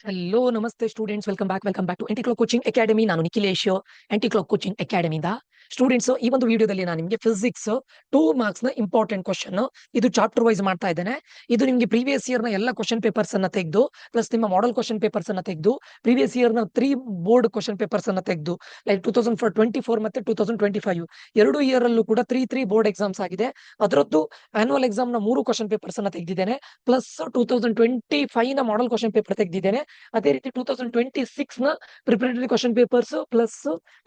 Hello ನಮಸ್ತೆ students, welcome back to anti clock coaching academy. ನಾನು Nikhilesh, anti clock coaching ಅಕಾಡೆಮಿಯಿಂದ. Students, ಈ ಒಂದು ವಿಡಿಯೋದಲ್ಲಿ ನಾನು ನಿಮಗೆ ಫಿಸಿಕ್ಸ್ 2 ಮಾರ್ಕ್ಸ್ ನ ಇಂಪಾರ್ಟೆಂಟ್ ಕ್ವಶನ್ ಇದು ಚಾಪ್ಟರ್ ವೈಸ್ ಮಾಡ್ತಾ ಇದ್ದೇನೆ. ಇದು ನಿಮಗೆ ಪ್ರೀವಿಯಸ್ ಇಯರ್ ನ ಎಲ್ಲ ಕ್ವಶನ್ ಪೇಪರ್ಸ್ ಅನ್ನ ತೆಗೆದು ಪ್ಲಸ್ ನಿಮ್ಮ ಮಾಡೆಲ್ ಕ್ವಶನ್ ಪೇಪರ್ಸ್ ಅನ್ನ ತೆಗೆದು ಪ್ರೀವಿಯಸ್ ಇಯರ್ ನ 3 ಬೋರ್ಡ್ ಕ್ವಶನ್ ಪೇಪರ್ಸ್ ಅನ್ನ ತೆಗೆದು ಲೈಕ್ 2024 ಮತ್ತೆ 2025 ಎರಡು ಇಯರ್ ಅಲ್ಲೂ ಕೂಡ 3 ಬೋರ್ಡ್ ಎಕ್ಸಾಮ್ಸ್ ಆಗಿದೆ. ಅದರದ್ದು ಆನ್ಯುವಲ್ ಎಕ್ಸಾಮ್ ನ 3 ಕ್ವಶನ್ ಪೇಪರ್ಸ್ ಅನ್ನ ತೆಗೆದಿದ್ದೇನೆ. ಪ್ಲಸ್ 2025 ನ ಮಾಡೆಲ್ ಕ್ವಶನ್ ಪೇಪರ್ ತೆಗೆದಿದ್ದೇನೆ. ಅದೇ ರೀತಿ 2026 ನ preparatory question papers plus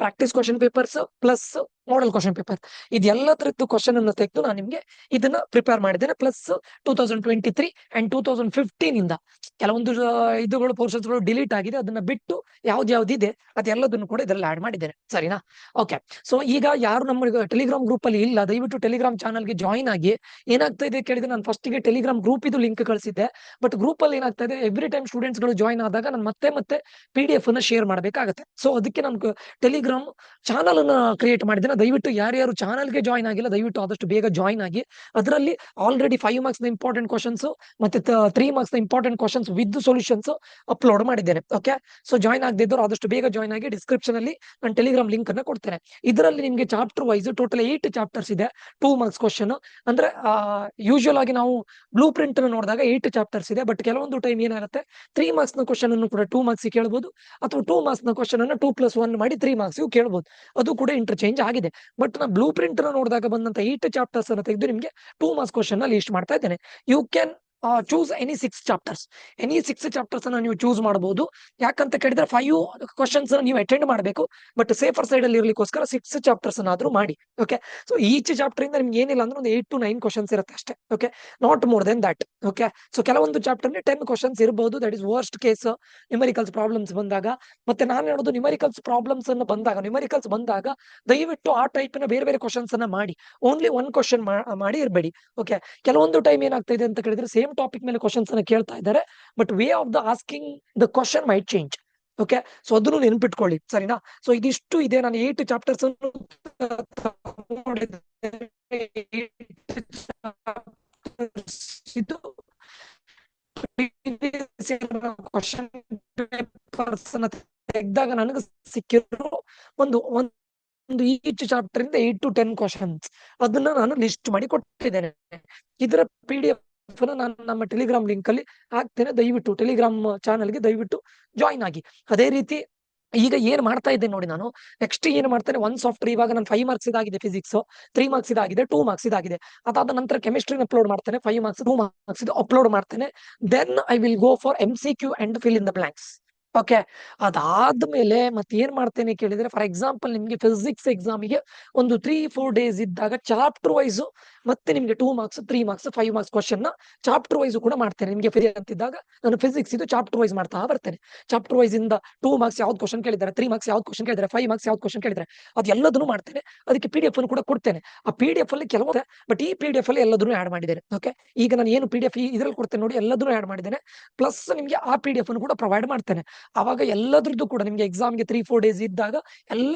practice question papers plus model question paper ಇದೆಲ್ಲದರದ್ದು ಕ್ವಶನ್ ಅನ್ನು ತೆಗೆದು ನಾನು ನಿಮ್ಗೆ ಇದನ್ನ ಪ್ರಿಪೇರ್ ಮಾಡಿದ್ದೇನೆ. ಪ್ಲಸ್ 2023 ಅಂಡ್ 2015 ಇಂದ ಕೆಲವೊಂದು ಇದುಗಳು ಪೋರ್ಷನ್ಸ್ ಗಳು ಡಿಲೀಟ್ ಆಗಿದೆ. ಅದನ್ನ ಬಿಟ್ಟು ಯಾವ್ದು ಇದೆ ಅದೆಲ್ಲದನ್ನು ಕೂಡ ಇದರಲ್ಲಿ ಆಡ್ ಮಾಡಿದ್ದೇನೆ. ಸರಿನಾ? ಓಕೆ. ಸೊ ಈಗ ಯಾರು ನಮ್ಮ ಟೆಲಿಗ್ರಾಮ್ ಗ್ರೂಪ್ ಅಲ್ಲಿ ಇಲ್ಲ, ದಯವಿಟ್ಟು ಟೆಲಿಗ್ರಾಮ್ ಚಾನಲ್ ಗೆ ಜಾಯಿನ್ ಆಗಿ. ಏನಾಗ್ತಾ ಇದೆ ಕೇಳಿದ್ರೆ, ನಾನು ಫಸ್ಟ್ ಗೆ ಟೆಲಿಗ್ರಾಮ್ ಗ್ರೂಪ್ ಇದು ಲಿಂಕ್ ಕಳಿಸಿದ್ದೆ. ಬಟ್ ಗ್ರೂಪ್ ಅಲ್ಲಿ ಏನಾಗ್ತಾ ಇದೆ, ಎವ್ರಿ ಟೈಮ್ ಸ್ಟೂಡೆಂಟ್ಸ್ ಗಳು ಜಾಯಿನ್ ಆದಾಗ ನಾನು ಮತ್ತೆ PDF ಅನ್ನ ಶೇರ್ ಮಾಡಬೇಕಾಗುತ್ತೆ. ಸೊ ಅದಕ್ಕೆ ನಾನು ಟೆಲಿಗ್ರಾಮ್ ಚಾನಲ್ ಅನ್ನ ಕ್ರಿಯೇಟ್ ಮಾಡಿದ್ದೇನೆ. ದಯವಿಟ್ಟು ಯಾರ್ಯಾರು ಚಾನಲ್ ಗೆ ಜಾಯಿನ್ ಆಗಿಲ್ಲ, ದಯವಿಟ್ಟು ಆದಷ್ಟು ಬೇಗ ಜಾಯಿನ್ ಆಗಿ. ಅದರಲ್ಲಿ ಆಲ್ರೆಡಿ 5 ಮಾರ್ಕ್ಸ್ ನ ಇಂಪಾರ್ಟೆಂಟ್ ಕ್ವಶನ್ಸ್ ಮತ್ತೆ 3 ಮಾರ್ಕ್ಸ್ ನ important questions with solutions upload ಮಾಡಿದ್ದೇನೆ. ಓಕೆ. ಸೊ ಜಾಯಿನ್ ಆಗದಿದ್ದವರು ಆದಷ್ಟು ಬೇಗ ಜಾಯಿನ್ ಆಗಿ. ಡಿಸ್ಕ್ರಿಪ್ಷನ್ ಅಲ್ಲಿ ನಾನು ಟೆಲಿಗ್ರಾಮ್ ಲಿಂಕ್ ಅನ್ನ ಕೊಡ್ತೇನೆ. ಇದರಲ್ಲಿ ನಿಮಗೆ ಚಾಪ್ಟರ್ ವೈಸ್ ಟೋಟಲ್ 8 ಚಾಪ್ಟರ್ಸ್ ಇದೆ. 2 ಮಾರ್ಕ್ಸ್ ಕ್ವಶನ್ ಅಂದ್ರೆ ಯೂಶುವಲ್ ಆಗಿ ನಾವು ಬ್ಲೂ ಪ್ರಿಂಟ್ ನೋಡಿದಾಗ 8 ಚಾಪ್ಟರ್ಸ್ ಇದೆ. ಬಟ್ ಕೆಲವೊಂದು ಟೈಮ್ ಏನಾಗುತ್ತೆ, 3 ಮಾರ್ಕ್ಸ್ ನ ಕ್ವಶನ್ ಅನ್ನು ಕೂಡ 2 ಮಾರ್ಕ್ಸ್ ಕೇಳಬಹುದು, ಅಥವಾ 2 ಮಾರ್ಕ್ಸ್ ನ ಕ್ವಶನ್ ಅನ್ನು 2+1 ಮಾಡಿ 3 ಮಾರ್ಕ್ಸ್ ಕೇಳಬಹುದು. ಅದು ಕೂಡ ಇಂಟರ್ಚೇಂಜ್ ಆಗಿದೆ. ಬಟ್ ನಾ ಬ್ಲೂ ಪ್ರಿಂಟ್ ನೋಡಿದಾಗ ಬಂದಂತ 8 ಚಾಪ್ಟರ್ಸ್ ಅನ್ನು ತೆಗೆದು ನಿಮಗೆ 2 ಮಾರ್ಕ್ಸ್ ಕ್ವಶನ್ ಲಿಸ್ಟ್ ಮಾಡ್ತಾ ಇದ್ದೇನೆ. You can choose any 6 chapters. Any 6 chapters ಅನ್ನ ನೀವು ಚೂಸ್ ಮಾಡಬಹುದು. ಯಾಕಂತ ಕೇಳಿದ್ರೆ 5 ಕ್ವಶನ್ಸ್ ನೀವು ಅಟೆಂಡ್ ಮಾಡಬೇಕು. ಬಟ್ ಸೇಫರ್ ಸೈಡ್ ಅಲ್ಲಿ ಇರ್ಲಿಕ್ಕೋಸ್ಕರ 6 ಚಾಪ್ಟರ್ಸ್ ಅನ್ನಾದ್ರೂ ಮಾಡಿ. ಓಕೆ. ಸೊ ಈಚ್ ಚಾಪ್ಟರ್ ಇಂದ ನಿಮ್ಗೆ ಏನಿಲ್ಲ ಅಂದ್ರೆ ಒಂದು 8 to 9 ಕ್ವಶನ್ಸ್ ಇರುತ್ತೆ ಅಷ್ಟೇ. Okay. Not more than that. Okay. So ಕೆಲವೊಂದು ಚಾಪ್ಟರ್ 10 ಕ್ವಶನ್ಸ್ ಇರಬಹುದು. That is worst case numericals problems ಬಂದಾಗ. ಮತ್ತೆ ನಾನು ಹೇಳೋದು, ನ್ಯೂಮರಿಕಲ್ಸ್ ಪ್ರಾಬ್ಲಮ್ಸ್ ಅನ್ನು ಬಂದಾಗ ದಯವಿಟ್ಟು ಆ ಟೈಪ್ ನ ಬೇರೆ ಕ್ವಶನ್ಸ್ ಅನ್ನ ಮಾಡಿ. ಓನ್ಲಿ 1 ಕ್ವಶನ್ ಮಾಡಿ ಇರಬೇಡಿ. ಓಕೆ. ಕೆಲವೊಂದು ಟೈಮ್ ಏನಾಗ್ತಾ ಇದೆ ಅಂತ ಕೇಳಿದ್ರೆ, ಸೇಮ್ ಟಾಪಿಕ್ ಮೇಲೆ ಕ್ವಶನ್ಸ್ ಅನ್ನ ಕೇಳ್ತಾ ಇದ್ದಾರೆ, but way of the asking the question might change. Okay. So ಅದನ್ನು ನೆನ್ಪಿಟ್ಕೊಳ್ಳಿ. ಸರಿನಾ? ಸೊ ಇದಿಷ್ಟು ಇದೆ. ನಾನು 8 ಚಾಪ್ಟರ್ಸ್ ಇದು ಕ್ವಶನ್ ಪೇಪರ್ಸ್ ತೆಗೆದಾಗ ನನಗೆ ಸಿಕ್ಕಿರೋ ಒಂದು ಈಚ್ ಚಾಪ್ಟರ್ ಇಂದ 8 to 10 ಕ್ವಶನ್ಸ್ ಅದನ್ನ ನಾನು ಲಿಸ್ಟ್ ಮಾಡಿ ಕೊಟ್ಟಿದ್ದೇನೆ. ಇದರ PDF ನಾನು ನಮ್ಮ ಟೆಲಿಗ್ರಾಮ್ ಲಿಂಕ್ ಅಲ್ಲಿ ಹಾಕ್ತೇನೆ. ದಯವಿಟ್ಟು ಟೆಲಿಗ್ರಾಮ್ ಚಾನಲ್ಗೆ ದಯವಿಟ್ಟು ಜಾಯಿನ್ ಆಗಿ. ಅದೇ ರೀತಿ ಈಗ ಏನ್ ಮಾಡ್ತಾ ಇದ್ದೇನೆ ನೋಡಿ, ನಾನು ನೆಕ್ಸ್ಟ್ ಏನ್ ಮಾಡ್ತೇನೆ, 1 ಸಾಫ್ಟ್ವೇರ್ ಇವಾಗ ನಾನು 5 ಮಾರ್ಕ್ಸ್ ಇದಾಗಿದೆ, ಫಿಸಿಕ್ಸ್ 3 ಮಾರ್ಕ್ಸ್ ಇದಾಗಿದೆ, 2 ಮಾರ್ಕ್ಸ್ ಇದಾಗಿದೆ. ಅದಾದ ನಂತರ ಕೆಮಿಸ್ಟ್ರಿನ ಅಪ್ಲೋಡ್ ಮಾಡ್ತೇನೆ, 5 ಮಾರ್ಕ್ಸ್ 2 ಮಾರ್ಕ್ಸ್ ಇದು ಅಪ್ಲೋಡ್ ಮಾಡ್ತೇನೆ. Then I will go for MCQ and fill in the blanks. Okay. ಅದಾದ್ಮೇಲೆ ಮತ್ತೆ ಏನ್ ಮಾಡ್ತೇನೆ ಕೇಳಿದ್ರೆ, ಫಾರ್ ಎಕ್ಸಾಂಪಲ್ ನಿಮ್ಗೆ ಫಿಸಿಕ್ಸ್ ಎಕ್ಸಾಮಿಗೆ ಒಂದು 3-4 ಡೇಸ್ ಇದ್ದಾಗ ಚಾಪ್ಟರ್ ವೈಸ್ ಮತ್ತೆ ನಿಮ್ಗೆ 2 ಮಾರ್ಕ್ಸ್ 3 ಮಾರ್ಕ್ಸ್ 5 ಮಾರ್ಕ್ಸ್ ಕ್ವಶನ್ ನ ಚಾಪ್ಟರ್ ವೈಸ್ ಕೂಡ ಮಾಡ್ತೇನೆ. ನಿಮ್ಗೆ ಫ್ರೀ ಅಂತಿದ್ದಾಗ ನಾನು ಫಿಸಿಕ್ಸ್ ಇದು ಚಾಪ್ಟರ್ ವೈಸ್ ಮಾಡ್ತಾ ಬರ್ತೇನೆ. ಚಾಪ್ಟರ್ ವೈಸ್ ಇಂದ 2 ಮಾರ್ಕ್ಸ್ ಯಾವ್ದು ಕ್ವಶನ್ ಕೇಳಿದ್ದಾರೆ, 3 ಮಾರ್ಕ್ಸ್ ಯಾವ್ದು ಕ್ವಶನ್ ಕೇಳಿದ್ದಾರೆ, 5 ಮಾರ್ಕ್ಸ್ ಯಾವ್ದು ಕ್ವಶನ್ ಕೇಳಿದ್ದಾರೆ, ಅದೆಲ್ಲದನ್ನು ಮಾಡ್ತೇನೆ. ಅದಕ್ಕೆ PDF ಅನ್ನು ಕೂಡ ಕೊಡ್ತೇನೆ. ಆ PDF ಅಲ್ಲಿ ಕೆಲವು, ಬಟ್ ಈ PDF ಅಲ್ಲಿ ಎಲ್ಲದನ್ನು ಆಡ್ ಮಾಡಿದ್ದೇನೆ. ಓಕೆ. ಈಗ ನಾನು ಏನು PDF ಇದ್ರಲ್ಲಿ ಕೊಡ್ತೇನೆ ನೋಡಿ, ಎಲ್ಲದನ್ನು ಆಡ್ ಮಾಡಿದ್ದೇನೆ. ಪ್ಲಸ್ ನಿಮ್ಗೆ ಆ PDF ಅನ್ನು ಕೂಡ ಪ್ರೊವೈಡ್ ಮಾಡ್ತೇನೆ. ಅವಾಗ ಎಲ್ಲದ್ರದ್ದು ಕೂಡ ನಿಮ್ಗೆ ಎಕ್ಸಾಮ್ಗೆ 3-4 ಡೇಸ್ ಇದ್ದಾಗ ಎಲ್ಲ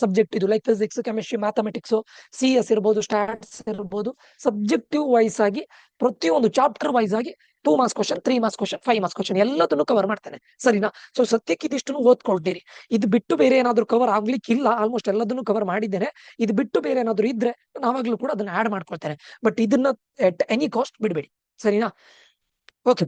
ಸಬ್ಜೆಕ್ಟ್ ಇದು like physics, chemistry, mathematics, CS ಇರ್ಬೋದು, ಸ್ಟಾಟ್ಸ್ ಇರ್ಬೋದು, ಸಬ್ಜೆಕ್ಟಿವ್ ವೈಸ್ ಆಗಿ ಪ್ರತಿಯೊಂದು ಚಾಪ್ಟರ್ ವೈಸ್ ಆಗಿ 2 marks question, 3 marks question, 5 marks question ಎಲ್ಲದನ್ನು ಕವರ್ ಮಾಡ್ತೇನೆ. ಸರಿನಾ? ಸೊ ಸದ್ಯಕ್ಕೆ ಇದಿಷ್ಟು ಓದ್ಕೊಳ್ತೀರಿ. ಇದು ಬಿಟ್ಟು ಬೇರೆ ಏನಾದ್ರು ಕವರ್ ಆಗ್ಲಿಕ್ಕಿಲ್ಲ. ಆಲ್ಮೋಸ್ಟ್ ಎಲ್ಲದನ್ನು ಕವರ್ ಮಾಡಿದ್ದೇನೆ. ಇದು ಬಿಟ್ಟು ಬೇರೆ ಏನಾದ್ರು ಇದ್ರೆ ನಾವಾಗ್ಲೂ ಕೂಡ ಅದನ್ನ ಆಡ್ ಮಾಡ್ಕೊಳ್ತೇನೆ. ಬಟ್ ಇದನ್ನ ಎಟ್ ಎನಿ ಕಾಸ್ಟ್ ಬಿಡಬೇಡಿ. ಸರಿನಾ? ಓಕೆ.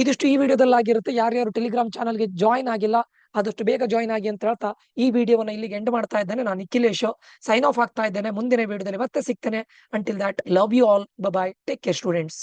ಇದಿಷ್ಟು ಈ ವಿಡಿಯೋದಲ್ಲಿ ಆಗಿರುತ್ತೆ. ಯಾರ್ಯಾರು ಟೆಲಿಗ್ರಾಮ್ ಚಾನಲ್ಗೆ ಜಾಯಿನ್ ಆಗಿಲ್ಲ, ಆದಷ್ಟು ಬೇಗ ಜಾಯಿನ್ ಆಗಿ ಅಂತ ಹೇಳ್ತಾ ಈ ವಿಡಿಯೋವನ್ನ ಇಲ್ಲಿಗೆ ಎಂಡ್ ಮಾಡ್ತಾ ಇದ್ದೇನೆ. ನಾನು ನಿಖಿಲೇಶ್ ಸೈನ್ ಆಫ್ ಆಗ್ತಾ ಇದ್ದೇನೆ. ಮುಂದಿನ ವಿಡಿಯೋದಲ್ಲಿ ಮತ್ತೆ ಸಿಗ್ತೇನೆ. Until that, love you all. Bye. Take care students.